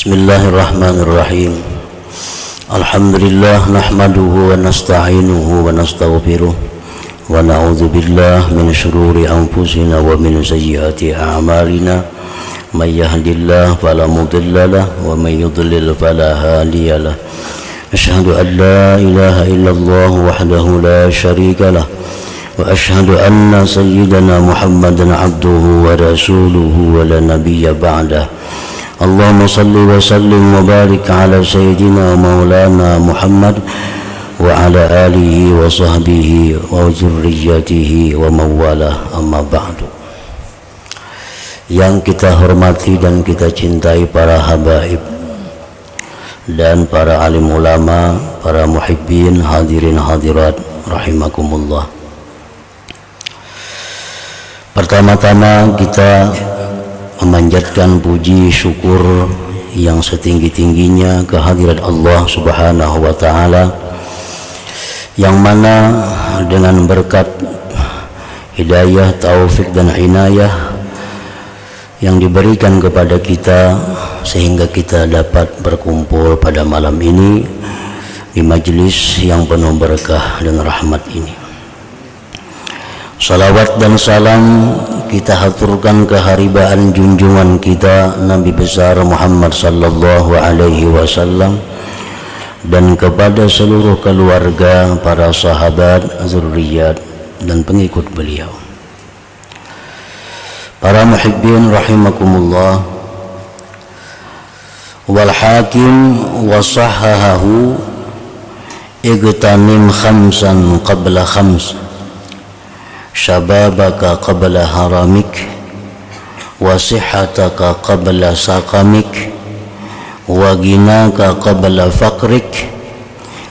Bismillahirrahmanirrahim. Alhamdulillah nahmaduhu wa nasta'inuhu wa nastaghfiruh wa na'udzu billahi min syururi anfusina wa min sayyiati a'malina. May yahdihillahu fala mudilla lahu wa may yudlil fala hadiya lahu. Asyhadu an la ilaha illallah wahdahu la syarika lahu wa asyhadu anna sayyidana Muhammadan abduhu wa rasuluhu wa la nabiyya ba'dah. Allahumma salli wa sallim wa barik ala sayyidina maulana Muhammad wa ala alihi wa sahbihi wa zurriyyatihi wa mawalah, amma ba'du. Yang kita hormati dan kita cintai para habaib dan para alim ulama, para muhibbin, hadirin hadirat rahimakumullah. Pertama-tama kita memanjatkan puji syukur yang setinggi-tingginya kehadirat Allah Subhanahu wa taala, yang mana dengan berkat hidayah, taufik dan inayah yang diberikan kepada kita sehingga kita dapat berkumpul pada malam ini di majelis yang penuh berkah dan rahmat ini. Salawat dan salam kita haturkan keharibaan junjungan kita Nabi besar Muhammad sallallahu alaihi wasallam dan kepada seluruh keluarga, para sahabat, zurriyat dan pengikut beliau. Para muhibbin rahimakumullah, wal hakim wa sahahahu igtanim khamsan qabla khams, syababaka qabla haramik wa sihhataka qabla saqamik wa ginaka qabla faqrik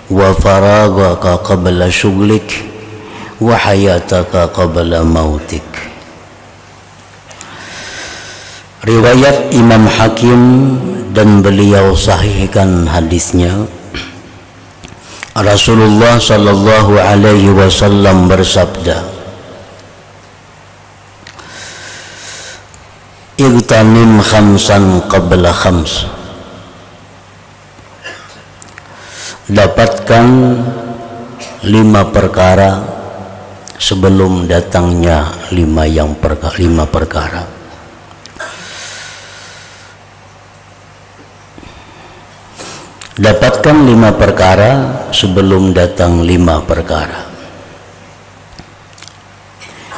wa faragaka qabla syughlik wa hayataka qabla mautik. Riwayat Imam Hakim dan beliau sahihkan hadisnya. Rasulullah sallallahu alaihi wasallam bersabda, igtanim khamsan qabla khams, dapatkan 5 perkara sebelum datangnya 5 perkara. Dapatkan 5 perkara sebelum datang 5 perkara.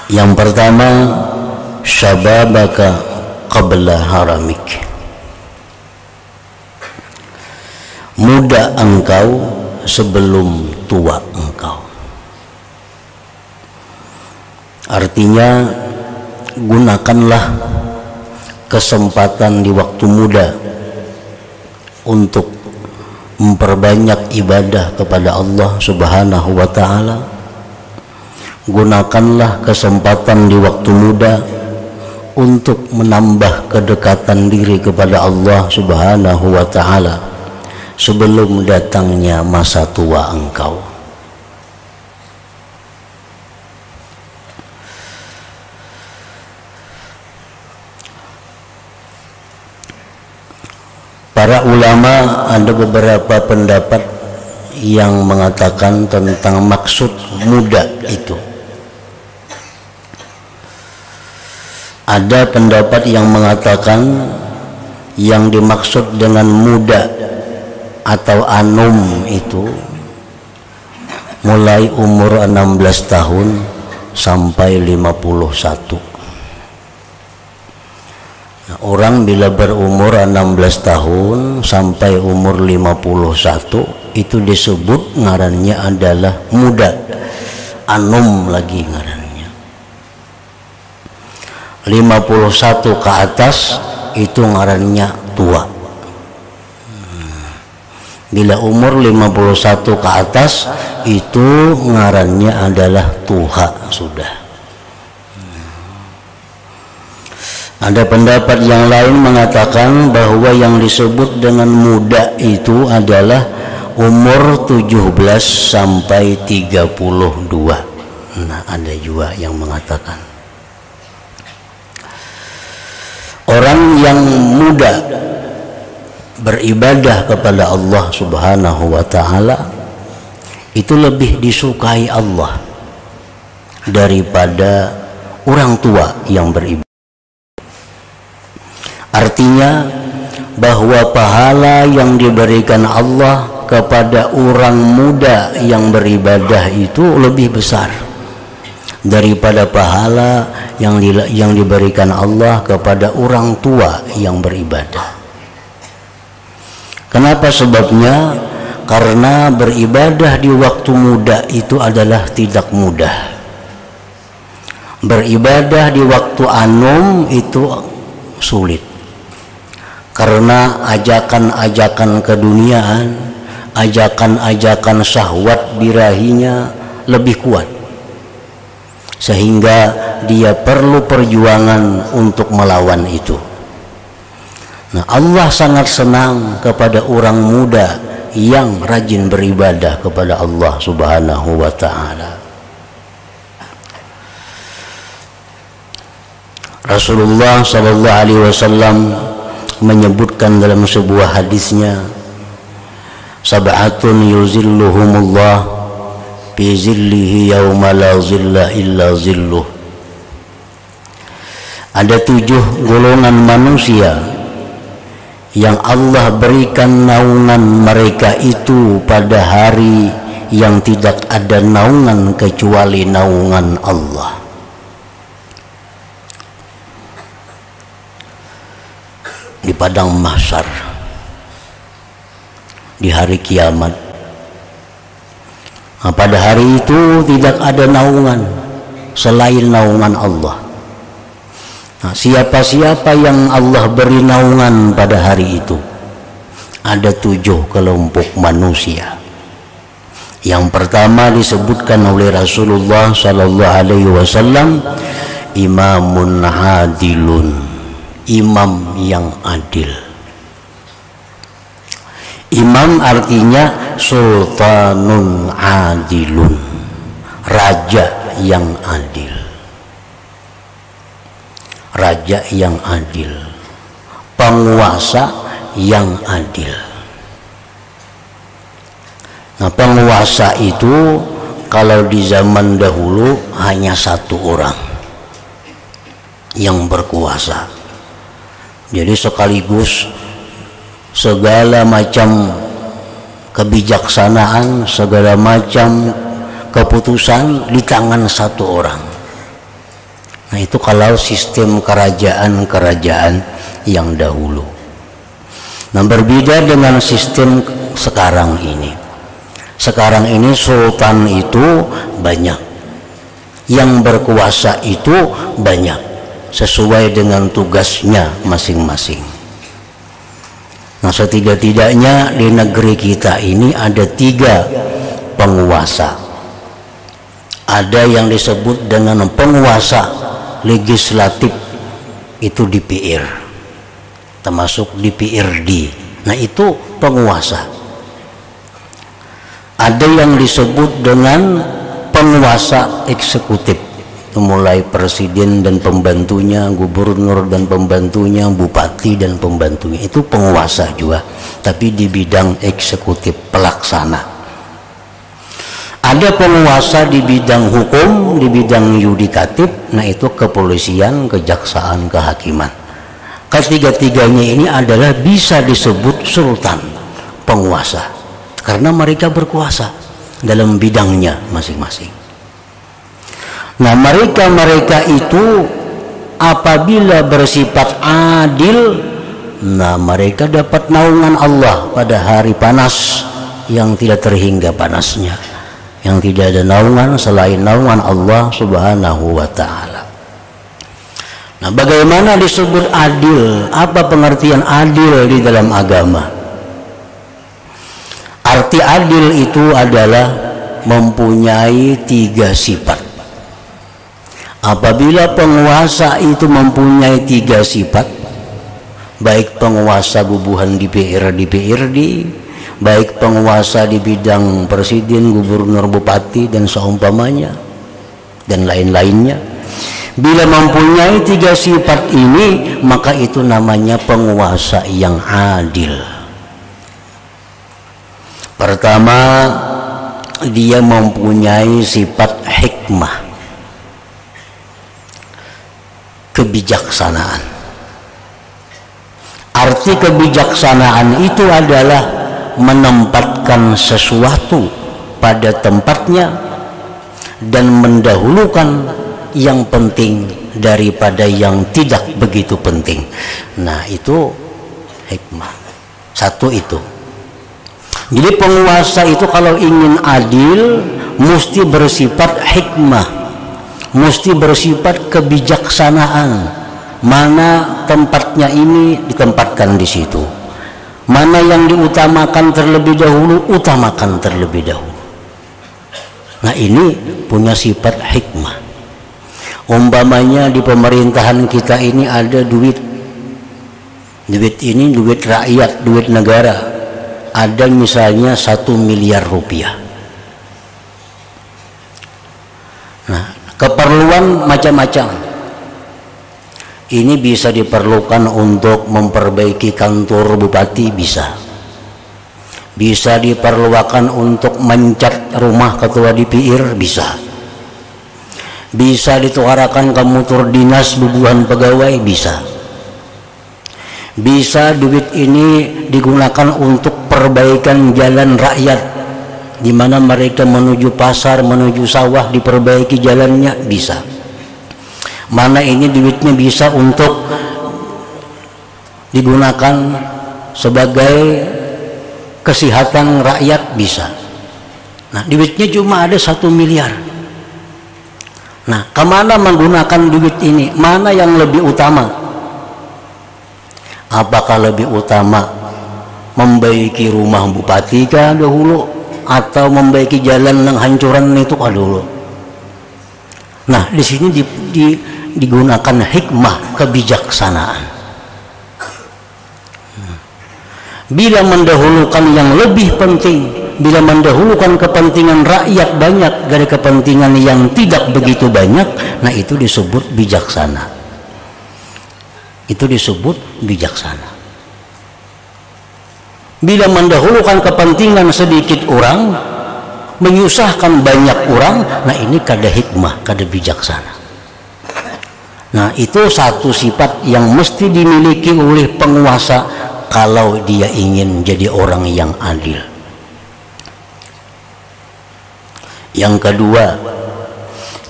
Yang pertama, syababaka qabla haramik, muda engkau sebelum tua engkau. Artinya, gunakanlah kesempatan di waktu muda untuk memperbanyak ibadah kepada Allah Subhanahu wa taala. Gunakanlah kesempatan di waktu muda untuk menambah kedekatan diri kepada Allah Subhanahu wa taala sebelum datangnya masa tua engkau. Para ulama ada beberapa pendapat yang mengatakan tentang maksud muda itu. Ada pendapat yang mengatakan yang dimaksud dengan muda atau anum itu mulai umur 16 tahun sampai 51. Orang bila berumur 16 tahun sampai umur 51 itu disebut ngarannya adalah muda. Anum lagi ngarannya. 51 ke atas itu ngarannya tua. Bila umur 51 ke atas itu ngarannya adalah tuha sudah. Ada pendapat yang lain mengatakan bahwa yang disebut dengan muda itu adalah umur 17 sampai 32. Nah, ada juga yang mengatakan orang yang muda beribadah kepada Allah Subhanahu wa ta'ala itu lebih disukai Allah daripada orang tua yang beribadah. Artinya bahwa pahala yang diberikan Allah kepada orang muda yang beribadah itu lebih besar daripada pahala yang diberikan Allah kepada orang tua yang beribadah. Kenapa sebabnya? Karena beribadah di waktu muda itu adalah tidak mudah. Beribadah di waktu anum itu sulit. Karena ajakan-ajakan keduniaan, ajakan-ajakan syahwat birahinya lebih kuat. Sehingga dia perlu perjuangan untuk melawan itu. Nah, Allah sangat senang kepada orang muda yang rajin beribadah kepada Allah Subhanahu wa ta'ala. Rasulullah sallallahu alaihi wasallam menyebutkan dalam sebuah hadisnya, sab'atun yuzilluhumullah fi zillihi yauma la zilla illa zilluh. Ada 7 golongan manusia yang Allah berikan naungan mereka itu pada hari yang tidak ada naungan kecuali naungan Allah. Di padang mahsyar, di hari kiamat. Nah, pada hari itu tidak ada naungan selain naungan Allah. Nah, siapa-siapa yang Allah beri naungan pada hari itu? Ada 7 kelompok manusia. Yang pertama disebutkan oleh Rasulullah sallallahu alaihi wasallam, imamun adilun, imam yang adil. Imam artinya sultanun adilun, raja yang adil. Raja yang adil, penguasa yang adil. Nah, penguasa itu kalau di zaman dahulu hanya 1 orang yang berkuasa. Jadi sekaligus segala macam kebijaksanaan, segala macam keputusan di tangan 1 orang. Nah, itu kalau sistem kerajaan-kerajaan yang dahulu. Nah, berbeda dengan sistem sekarang ini. Sekarang ini sultan itu banyak, yang berkuasa itu banyak, sesuai dengan tugasnya masing-masing. Nah, setidak-tidaknya di negeri kita ini ada 3 penguasa. Ada yang disebut dengan penguasa legislatif, itu DPR, termasuk DPRD. Nah, itu penguasa. Ada yang disebut dengan penguasa eksekutif, mulai presiden dan pembantunya, gubernur dan pembantunya, bupati dan pembantunya, itu penguasa juga, tapi di bidang eksekutif, pelaksana. Ada penguasa di bidang hukum, di bidang yudikatif, nah itu kepolisian, kejaksaan, kehakiman. Ketiga-tiganya ini adalah bisa disebut sultan, penguasa, karena mereka berkuasa dalam bidangnya masing-masing. Nah, mereka itu apabila bersifat adil, nah mereka dapat naungan Allah pada hari panas yang tidak terhingga panasnya, yang tidak ada naungan selain naungan Allah Subhanahu wa ta'ala. Nah, bagaimana disebut adil? Apa pengertian adil di dalam agama? Arti adil itu adalah mempunyai 3 sifat. Apabila penguasa itu mempunyai 3 sifat, baik penguasa bubuhan DPRD, baik penguasa di bidang presiden, gubernur, bupati, dan seumpamanya, dan lain-lainnya. Bila mempunyai 3 sifat ini, maka itu namanya penguasa yang adil. Pertama, dia mempunyai sifat hikmah, kebijaksanaan. Arti kebijaksanaan itu adalah menempatkan sesuatu pada tempatnya dan mendahulukan yang penting daripada yang tidak begitu penting. Nah, itu hikmah. Satu itu. Jadi penguasa itu kalau ingin adil mesti bersifat hikmah, mesti bersifat kebijaksanaan. Mana tempatnya ini ditempatkan di situ. Mana yang diutamakan terlebih dahulu, utamakan terlebih dahulu. Nah, ini punya sifat hikmah. Umpamanya di pemerintahan kita ini ada duit. Duit ini duit rakyat, duit negara. Ada misalnya 1 miliar rupiah. Nah, keperluan macam-macam. Ini bisa diperlukan untuk memperbaiki kantor bupati, bisa diperlukan untuk mencat rumah ketua DPR, bisa dituarakan ke mutur dinas bubuhan pegawai, bisa duit ini digunakan untuk perbaikan jalan rakyat, di mana mereka menuju pasar, menuju sawah, diperbaiki jalannya, bisa. Mana ini duitnya bisa untuk digunakan sebagai kesehatan rakyat, bisa. Nah, duitnya cuma ada 1 miliar. Nah, kemana menggunakan duit ini? Mana yang lebih utama? Apakah lebih utama membaiki rumah bupati kah dahulu, atau membaiki jalan yang hancuran itu kah dulu? Nah, di sini digunakan hikmah, kebijaksanaan. Bila mendahulukan yang lebih penting, bila mendahulukan kepentingan rakyat banyak dari kepentingan yang tidak begitu banyak, nah itu disebut bijaksana. Itu disebut bijaksana. Bila mendahulukan kepentingan sedikit orang, menyusahkan banyak orang, nah ini kada hikmah, kada bijaksana. Nah, itu satu sifat yang mesti dimiliki oleh penguasa kalau dia ingin jadi orang yang adil. Yang kedua,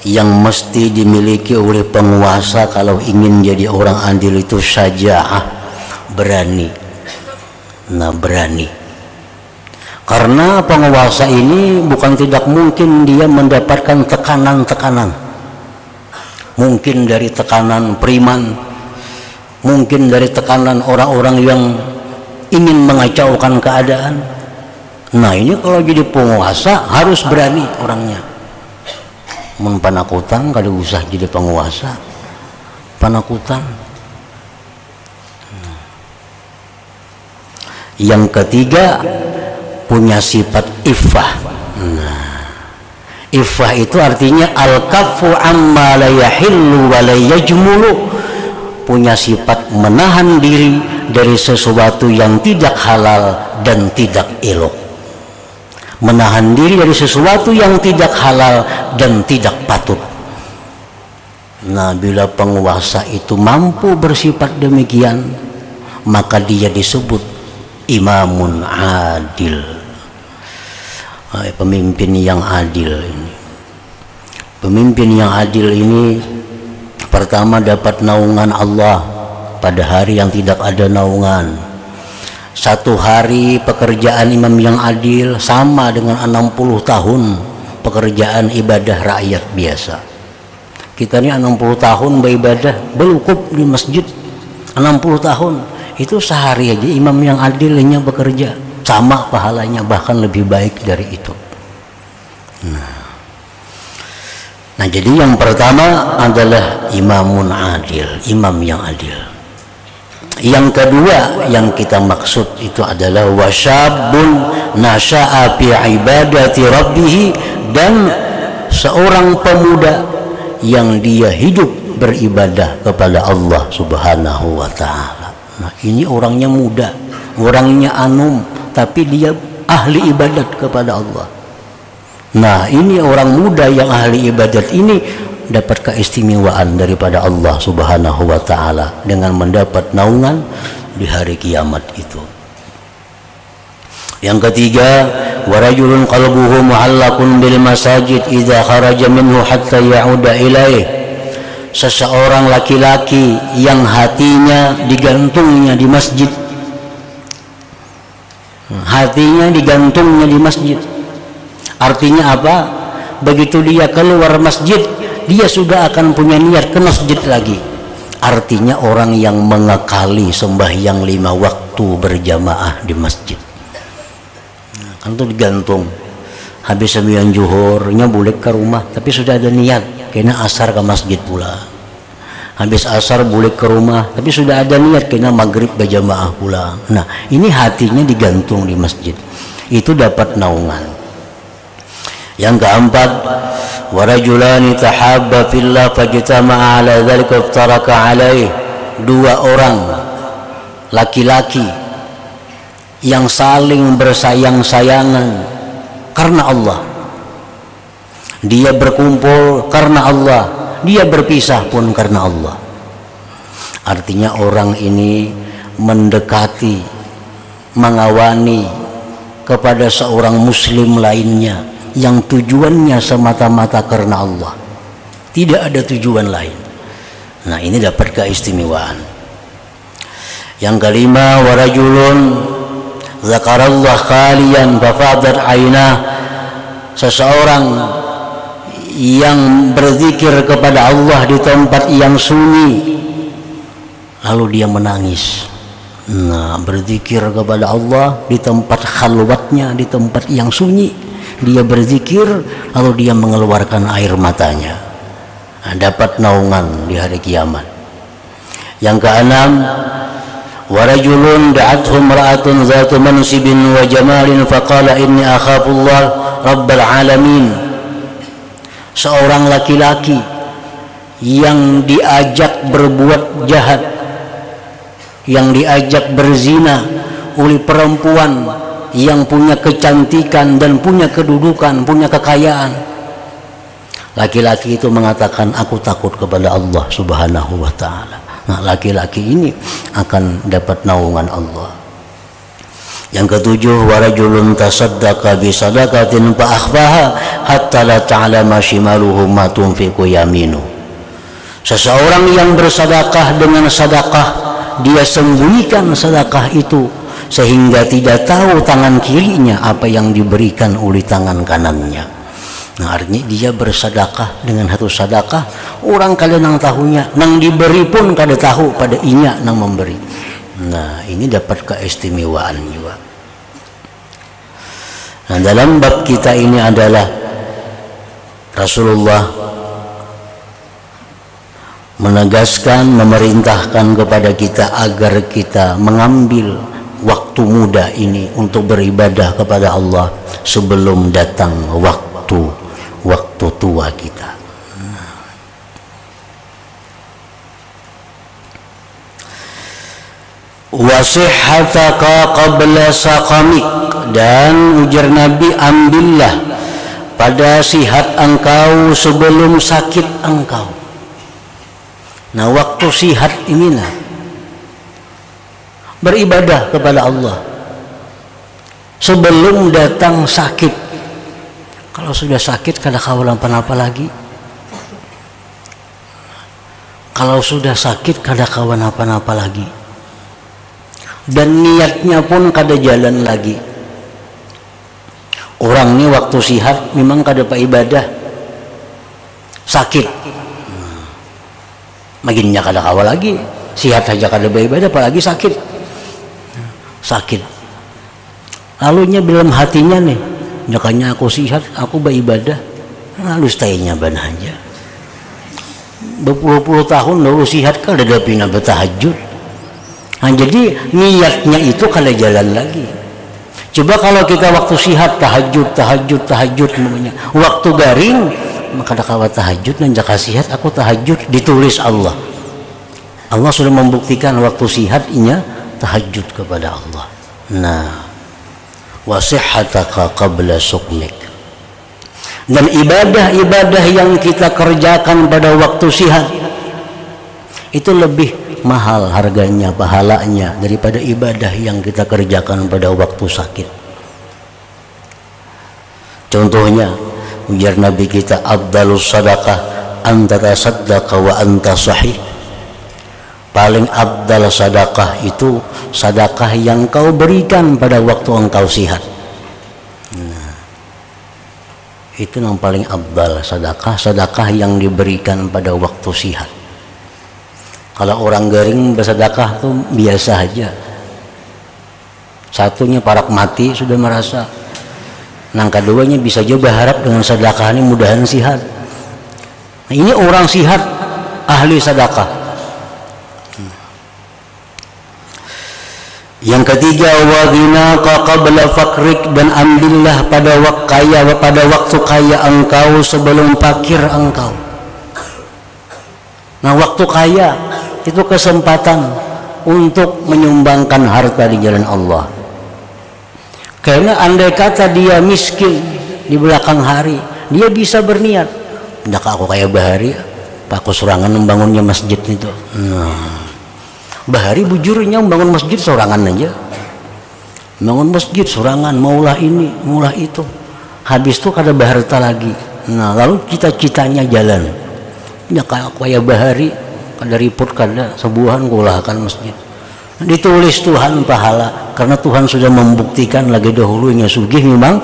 yang mesti dimiliki oleh penguasa kalau ingin jadi orang adil itu syaja'ah, berani. Nah, berani. Karena penguasa ini bukan tidak mungkin dia mendapatkan tekanan-tekanan. Mungkin dari tekanan preman, mungkin dari tekanan orang-orang yang ingin mengacaukan keadaan. Nah, ini kalau jadi penguasa harus berani orangnya. Mun panakutan kada usah jadi penguasa. Panakutan. Yang ketiga, punya sifat iffah. Nah, iffah itu artinya al-kaffu amma la yahillu wa la yajmulu, punya sifat menahan diri dari sesuatu yang tidak halal dan tidak elok. Menahan diri dari sesuatu yang tidak halal dan tidak patut. Nah, bila penguasa itu mampu bersifat demikian, maka dia disebut imamun adil. Pemimpin yang adil ini. Pemimpin yang adil ini pertama dapat naungan Allah pada hari yang tidak ada naungan. Satu hari pekerjaan imam yang adil sama dengan 60 tahun pekerjaan ibadah rakyat biasa. Kita ini 60 tahun beribadah berukub di masjid, 60 tahun itu sehari aja imam yang adilnya bekerja sama pahalanya, bahkan lebih baik dari itu. Nah, jadi yang pertama adalah imamun adil, imam yang adil. Yang kedua yang kita maksud itu adalah wasyabun nasya'a fi ibadati rabbih, dan seorang pemuda yang dia hidup beribadah kepada Allah Subhanahu wa taala. Nah, ini orangnya muda, orangnya anum, tapi dia ahli ibadat kepada Allah. Nah, ini orang muda yang ahli ibadat ini dapat keistimewaan daripada Allah Subhanahu wa taala dengan mendapat naungan di hari kiamat itu. Yang ketiga, warajulun qalbuhu mu'allaqun bil masajid idza kharaja minhu hatta ya'uda ilaih. Seseorang laki-laki yang hatinya digantungnya di masjid. Hatinya digantungnya di masjid. Artinya apa? Begitu dia keluar masjid, dia sudah akan punya niat ke masjid lagi. Artinya orang yang mengekali sembahyang 5 waktu berjamaah di masjid. Kan itu digantung. Habis sembahyang zuhurnya boleh ke rumah, tapi sudah ada niat kena asar ke masjid pula. Habis asar boleh ke rumah, tapi sudah ada niat kena maghrib berjamaah pula. Nah, ini hatinya digantung di masjid. Itu dapat naungan. Yang keempat, warajulani tahabba fillah fajtama'a ala dzalika iftaraka alaih. 2 orang laki-laki yang saling bersayang-sayangan karena Allah. Dia berkumpul karena Allah, dia berpisah pun karena Allah. Artinya orang ini mendekati, mengawani kepada seorang muslim lainnya yang tujuannya semata-mata karena Allah, tidak ada tujuan lain. Nah, ini dapat keistimewaan. Yang kelima, warajulun zakarallah khaliyan fafadat ainah. Seseorang yang berzikir kepada Allah di tempat yang sunyi lalu dia menangis. Nah, berzikir kepada Allah di tempat khalwatnya, di tempat yang sunyi, dia berzikir lalu dia mengeluarkan air matanya. Nah, dapat naungan di hari kiamat. Yang keenam, warajulun da'athu imra'atun zatu mansibin wa jamalin faqala inni akhafullah rabbal alamin. Seorang laki-laki yang diajak berbuat jahat, yang diajak berzina oleh perempuan yang punya kecantikan dan punya kedudukan, punya kekayaan. Laki-laki itu mengatakan, aku takut kepada Allah Subhanahu wa ta'ala. Nah, laki-laki ini akan dapat naungan Allah. Yang ketujuh, warajulun tasaddaqa bi sadaqatin fa akhfaha hatta la ta'lama shimaluhu ma tunfiqu yaminu. Seseorang yang bersedekah dengan sedekah, dia sembunyikan sedekah itu sehingga tidak tahu tangan kirinya apa yang diberikan oleh tangan kanannya. Nah, artinya dia bersedekah dengan satu sedekah, orang kalian nang tahunya, nang diberi pun kada tahu pada inya nang memberi. Nah, ini dapat keistimewaan juga. Nah, dalam bab kita ini adalah Rasulullah menegaskan, memerintahkan kepada kita agar kita mengambil waktu muda ini untuk beribadah kepada Allah sebelum datang waktu tua kita. Wasihhataka qabla saqamik, dan ujar Nabi, ambillah pada sihat engkau sebelum sakit engkau. Nah, waktu sihat inilah beribadah kepada Allah sebelum datang sakit. Kalau sudah sakit kada kawalan apa lagi. Kalau sudah sakit kada kawan apa-apa lagi. Dan niatnya pun kada jalan lagi. Orang ini waktu sihat memang kada pak ibadah. Sakit. Makinnya kada kawal lagi. Sihat saja kada beribadah, apalagi sakit. Sakit. Lalunya dalam hatinya nih, jakanya aku sihat, aku beribadah, lalu staynya ban aja. Berpuluh-puluh tahun lalu sihat kada ada pina bertahajud. Nah, jadi niatnya itu kada jalan lagi. Coba kalau kita waktu sihat tahajud namanya. Waktu garing maka kada kawa tahajud, dan jaka sihat aku tahajud, ditulis Allah. Allah sudah membuktikan waktu sihat inya tahajud kepada Allah. Nah, wa sihhataka qabla sukmik. Dan ibadah-ibadah yang kita kerjakan pada waktu sihat itu lebih mahal harganya, pahalanya daripada ibadah yang kita kerjakan pada waktu sakit. Contohnya, ujar Nabi kita, afdalus sadaqah anta tasaddaqa wa anta sahih. Paling afdal sedekah itu sedekah yang kau berikan pada waktu engkau sehat. Nah, itu yang paling afdal sedekah yang diberikan pada waktu sehat. Kalau orang garing bersedekah tuh biasa aja. Satunya parak mati sudah merasa. Nah, keduanya bisa juga berharap dengan sedekah ini mudahan sehat. Nah, ini orang sehat ahli sedekah. Yang ketiga, wa ghinaka qabla fakrik, dan ambillah pada waktu kaya engkau sebelum fakir engkau. Nah, waktu kaya itu kesempatan untuk menyumbangkan harta di jalan Allah. Karena andai kata dia miskin di belakang hari, dia bisa berniat, "Ndak aku kaya bahari, Pak serangan membangunnya masjid itu." Nah, bahari bujurnya membangun masjid sorangan aja, bangun masjid sorangan, maulah ini maulah itu, habis itu kada berharta lagi. Nah, lalu cita-citanya jalan, ya kayak bahari kada riput kada sebuahan kulahkan masjid, ditulis Tuhan pahala karena Tuhan sudah membuktikan lagi dahulunya sugih memang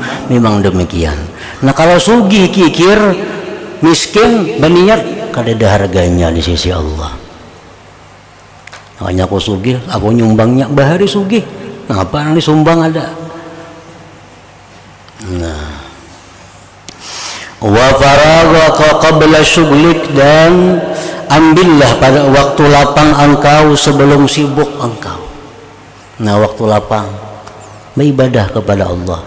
demikian. Nah, kalau sugih kikir miskin berniat kada ada harganya di sisi Allah. Hanya aku sugih, aku nyumbangnya bahari sugih. Nah, apa yang disumbang ada? Nah, wa faragha qabla syughlik, dan ambillah pada waktu lapang engkau sebelum sibuk engkau. Nah, waktu lapang beribadah kepada Allah.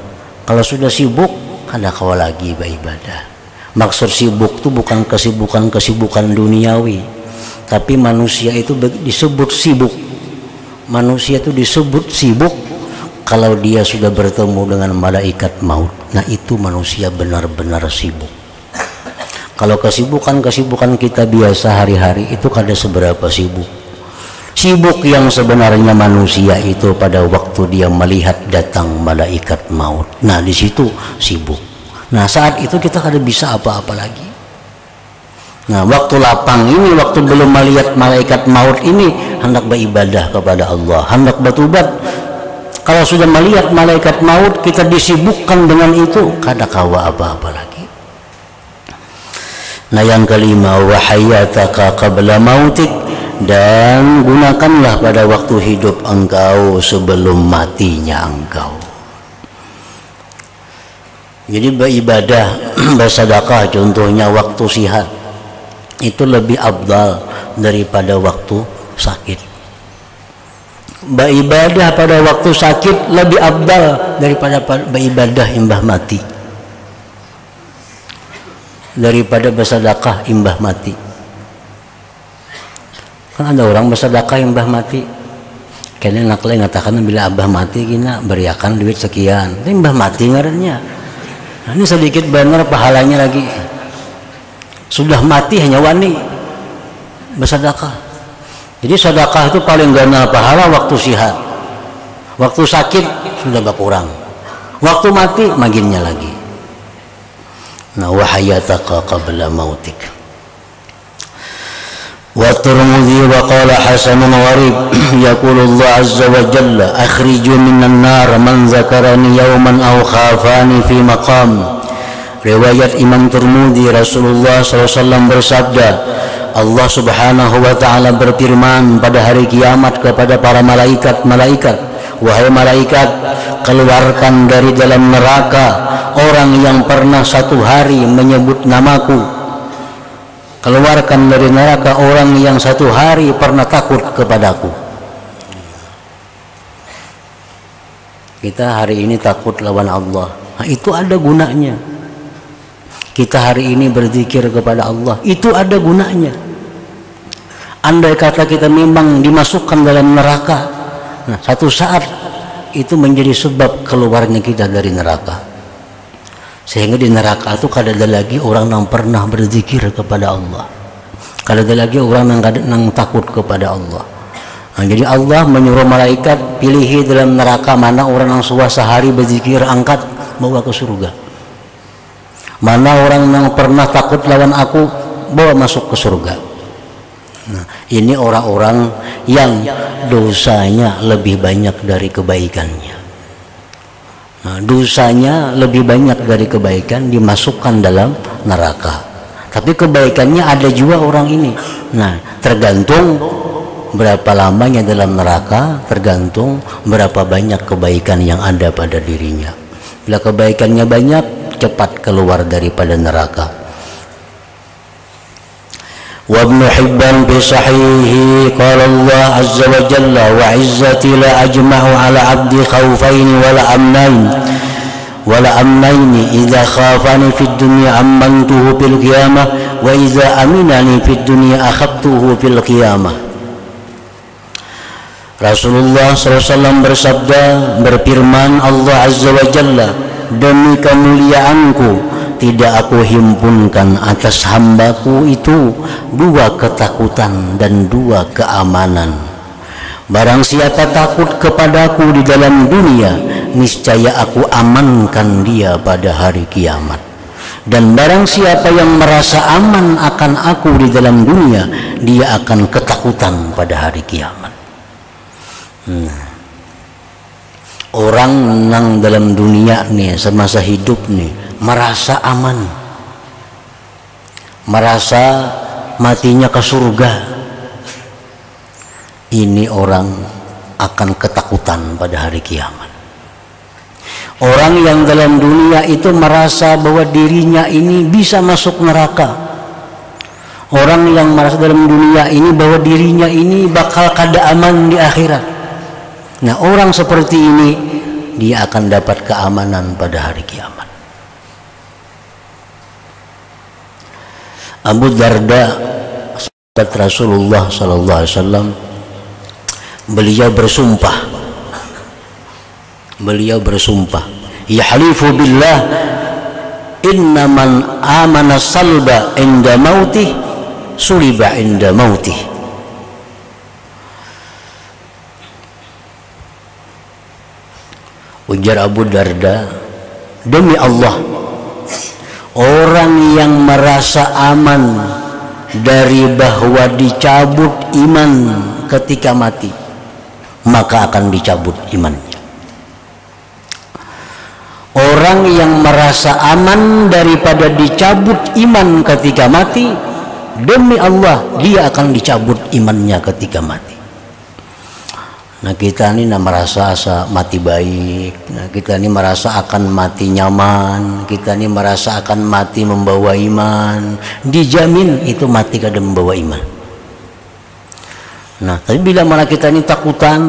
Kalau sudah sibuk, kada kau lagi beribadah. Maksud sibuk itu bukan kesibukan duniawi. Tapi manusia itu disebut sibuk. Manusia itu disebut sibuk kalau dia sudah bertemu dengan malaikat maut. Nah, itu manusia benar-benar sibuk. Kalau kesibukan kita biasa hari-hari itu kada seberapa sibuk. Sibuk yang sebenarnya manusia itu pada waktu dia melihat datang malaikat maut. Nah, di situ sibuk. Nah, saat itu kita kada bisa apa-apa lagi. Nah, waktu lapang ini, waktu belum melihat malaikat maut ini, hendak beribadah kepada Allah, hendak bertobat. Kalau sudah melihat malaikat maut, kita disibukkan dengan itu, kada kawa apa-apa lagi. Nah, yang kelima, wa hayataka qabla mautik, dan gunakanlah pada waktu hidup engkau sebelum matinya engkau. Jadi beribadah, bersedekah contohnya waktu sihat itu lebih afdal daripada waktu sakit. Beribadah pada waktu sakit lebih afdal daripada beribadah imbah mati, daripada bersedekah imbah mati. Kan ada orang bersedekah imbah mati, kayaknya nak lain ngatakan bila abah mati kena beriakan duit sekian, tapi imbah mati ngarannya. Nah, ini sedikit benar pahalanya lagi. Sudah mati hanya wani bersedekah. Jadi sedekah itu paling ganal pahala waktu sihat. Waktu sakit sudah berkurang. Waktu mati maginnya lagi. Nah, wa hayataka qabla mautik. Wa Tirmidzi wa qala hasanun gharib yaqulu Allah azza wa jalla akhriju minan nar man zakarani yawman aw khafani fi maqam. Riwayat Imam Tirmidzi, Rasulullah SAW bersabda, Allah Subhanahu wa ta'ala berfirman pada hari kiamat kepada para malaikat, wahai malaikat, keluarkan dari dalam neraka orang yang pernah satu hari menyebut namaku. Keluarkan dari neraka orang yang satu hari pernah takut kepadaku. Kita hari ini takut lawan Allah. Nah, itu ada gunanya. Kita hari ini berzikir kepada Allah, itu ada gunanya. Andai kata kita memang dimasukkan dalam neraka, nah, satu saat itu menjadi sebab keluarnya kita dari neraka. Sehingga di neraka itu kada ada lagi orang yang pernah berzikir kepada Allah, kada ada lagi orang yang takut kepada Allah. Nah, jadi Allah menyuruh malaikat, pilihi dalam neraka mana orang yang suah sehari berzikir, angkat bawa ke surga. Mana orang yang pernah takut lawan aku, bawa masuk ke surga. Nah, ini orang-orang yang dosanya lebih banyak dari kebaikannya. Nah, dosanya lebih banyak dari kebaikan, dimasukkan dalam neraka. Tapi kebaikannya ada juga orang ini. Nah, tergantung berapa lamanya dalam neraka, tergantung berapa banyak kebaikan yang ada pada dirinya. Bila kebaikannya banyak, cepat keluar daripada neraka. وابن حبان في صحيحه قال الله عز وجل وعزتي لا أجمع على عبدي خوفين ولا أمنين إذا خافني في الدنيا أمنته في القيامة وإذا أمنني في الدنيا أخذته في القيامة. Rasulullah SAW bersabda, berfirman Allah Azza wa Jalla, demi kemuliaanku tidak aku himpunkan atas hambaku itu dua ketakutan dan dua keamanan. Barang siapa takut kepadaku di dalam dunia, niscaya aku amankan dia pada hari kiamat. Dan barang siapa yang merasa aman akan aku di dalam dunia, dia akan ketakutan pada hari kiamat. Orang yang dalam dunia nih semasa hidup nih merasa aman, merasa matinya ke surga, ini orang akan ketakutan pada hari kiamat. Orang yang dalam dunia itu merasa bahwa dirinya ini bisa masuk neraka. Orang yang merasa dalam dunia ini bahwa dirinya ini bakal kada aman di akhirat. Nah, orang seperti ini dia akan dapat keamanan pada hari kiamat. Abu Darda, sahabat Rasulullah sallallahu alaihi wasallam, beliau bersumpah, yahlifu billah inna man amana salba inda mautih suliba inda mautih. Ujar Abu Darda, demi Allah, orang yang merasa aman dari bahwa dicabut iman ketika mati, maka akan dicabut imannya. Orang yang merasa aman daripada dicabut iman ketika mati, demi Allah dia akan dicabut imannya ketika mati. Nah, kita ini merasa mati baik, nah, kita ini merasa akan mati nyaman, kita ini merasa akan mati membawa iman, dijamin itu mati kada membawa iman. Nah, tapi bila mana kita ini takutan,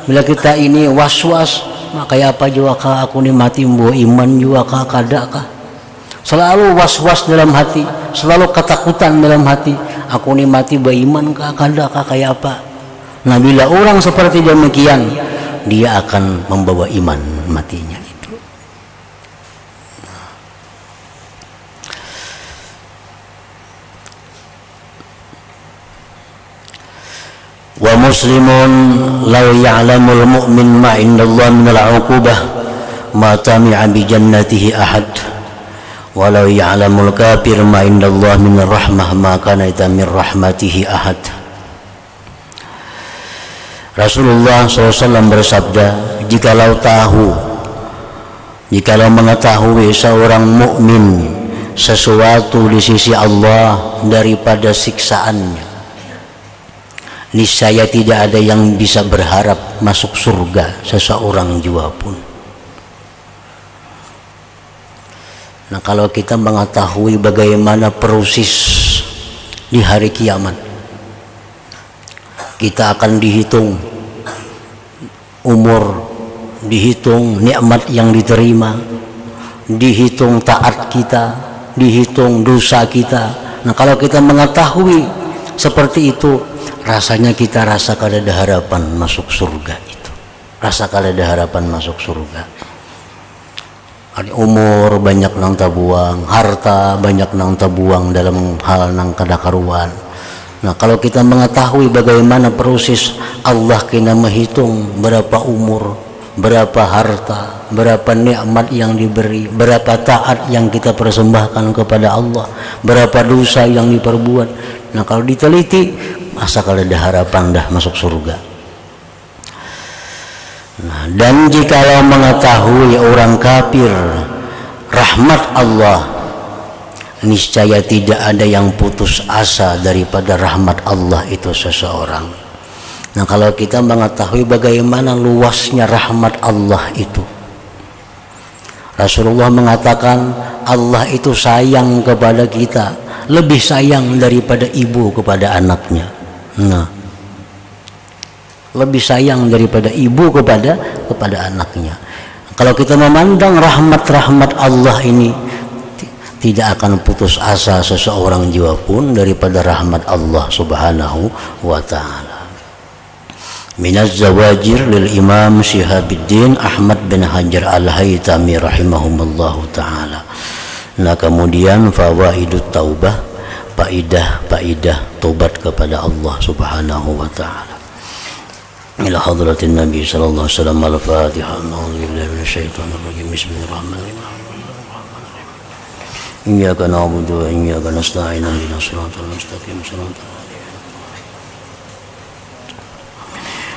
bila kita ini was-was, maka apa juga kah aku ini mati membawa iman juga kah kada kah? Selalu was-was dalam hati, selalu ketakutan dalam hati, aku ini mati beriman kah kada kah kayak apa? Nah, bila orang seperti demikian, dia akan membawa iman matinya itu. Wa muslimun law ya'lamul mu'min ma indallah minal 'uqubah ma tami'a bi jannatihi ahad walau ya'lamul kafir ma indallah minar rahmah ma kana min rahmatihi ahad. Rasulullah SAW bersabda, jikalau mengetahui seorang mukmin sesuatu di sisi Allah daripada siksaannya, niscaya tidak ada yang bisa berharap masuk surga seseorang jua pun. Nah, kalau kita mengetahui bagaimana proses di hari kiamat, kita akan dihitung umur, dihitung nikmat yang diterima, dihitung taat kita, dihitung dosa kita. Nah, kalau kita mengetahui seperti itu, rasanya kita rasa kada ada harapan masuk surga itu. rasa kaleda harapan masuk surga. Umur banyak nang tabuang, harta banyak nang tabuang dalam hal nang kadakaruan. Nah, kalau kita mengetahui bagaimana proses Allah kena menghitung berapa umur, berapa harta, berapa nikmat yang diberi, berapa taat yang kita persembahkan kepada Allah, berapa dosa yang diperbuat. Nah, kalau diteliti, masa kalau ada harapan dah masuk surga. Nah, dan jikalau mengetahui orang kafir rahmat Allah, niscaya tidak ada yang putus asa daripada rahmat Allah itu seseorang. Nah, kalau kita mengetahui bagaimana luasnya rahmat Allah itu, Rasulullah mengatakan Allah itu sayang kepada kita, lebih sayang daripada ibu kepada anaknya. Nah, lebih sayang daripada ibu kepada anaknya. Kalau kita memandang rahmat-rahmat Allah ini, tidak akan putus asa seseorang jiwa pun daripada rahmat Allah Subhanahu wa ta'ala. Minaz zawajir lil Imam Syihabuddin Ahmad bin Hajar Al-Haytami rahimahumallahu ta'ala. Nah, kemudian fawaidut taubah, faidah taubat kepada Allah Subhanahu wa ta'ala. Ila hadratin Nabi sallallahu alaihi wasallam. Al-Fatihah. A'udzubillahi minasyaitonir rajim. Bismillahirrahmanirrahim. Iyyaka na'budu wa iyyaka nasta'in. Ihdinas siratal mustaqim.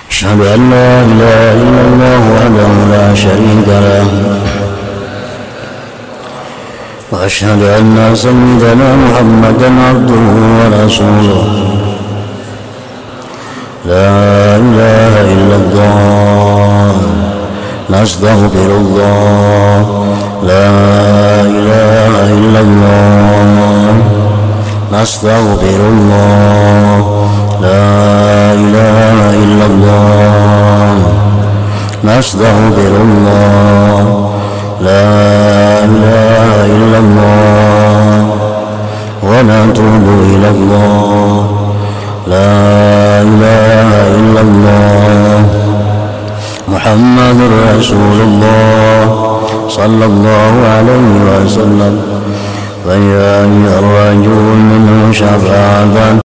Asyhadu an la ilaha illallah wahdahu la syarika lah wa asyhadu anna sayyidana Muhammadan abduhu wa rasuluh. La ilaha illallah nastaghfirullah. La ilaha illallah nastaghfirullah. La ilaha illallah nastaghfirullah. La ilaha illallah wa natubu ilallah. La ilaha illallah Muhammadur Rasulullah sallallahu alaihi wasallam. Wa ya rajul min syafa'atan